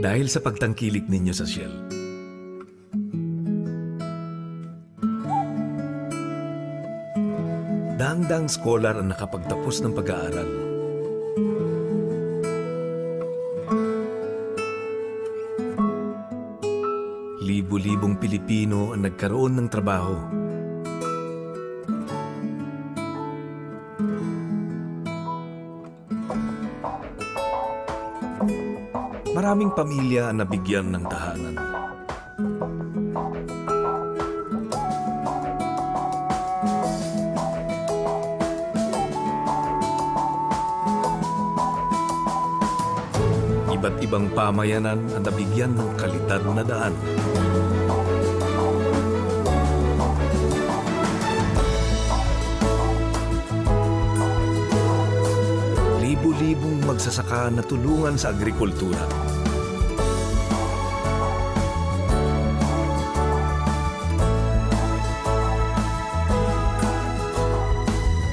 Dahil sa pagtangkilik ninyo sa Shell, daang-daang scholar ang nakapagtapos ng pag-aaral. Libo-libong Pilipino ang nagkaroon ng trabaho. Maraming pamilya ang nabigyan ng tahanan. Iba't ibang pamayanan ang nabigyan ng kalidad na daan. Libo-libong magsasaka na tulungan sa agrikultura.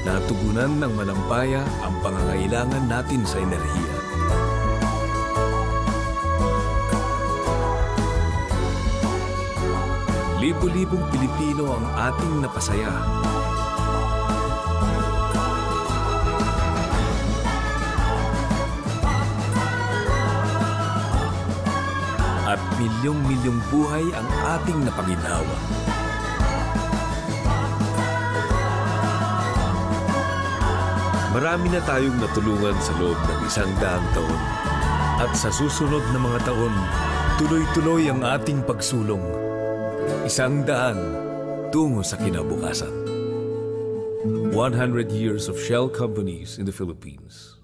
Natugunan ng malampaya ang pangangailangan natin sa enerhiya. Libo-libong Pilipino ang ating napasaya. At milyong-milyong buhay ang ating napanginhawa. Marami na tayong natulungan sa loob ng 100 taon. At sa susunod na mga taon, tuloy-tuloy ang ating pagsulong. 100 tungo sa kinabukasan. 100 years of Shell companies in the Philippines.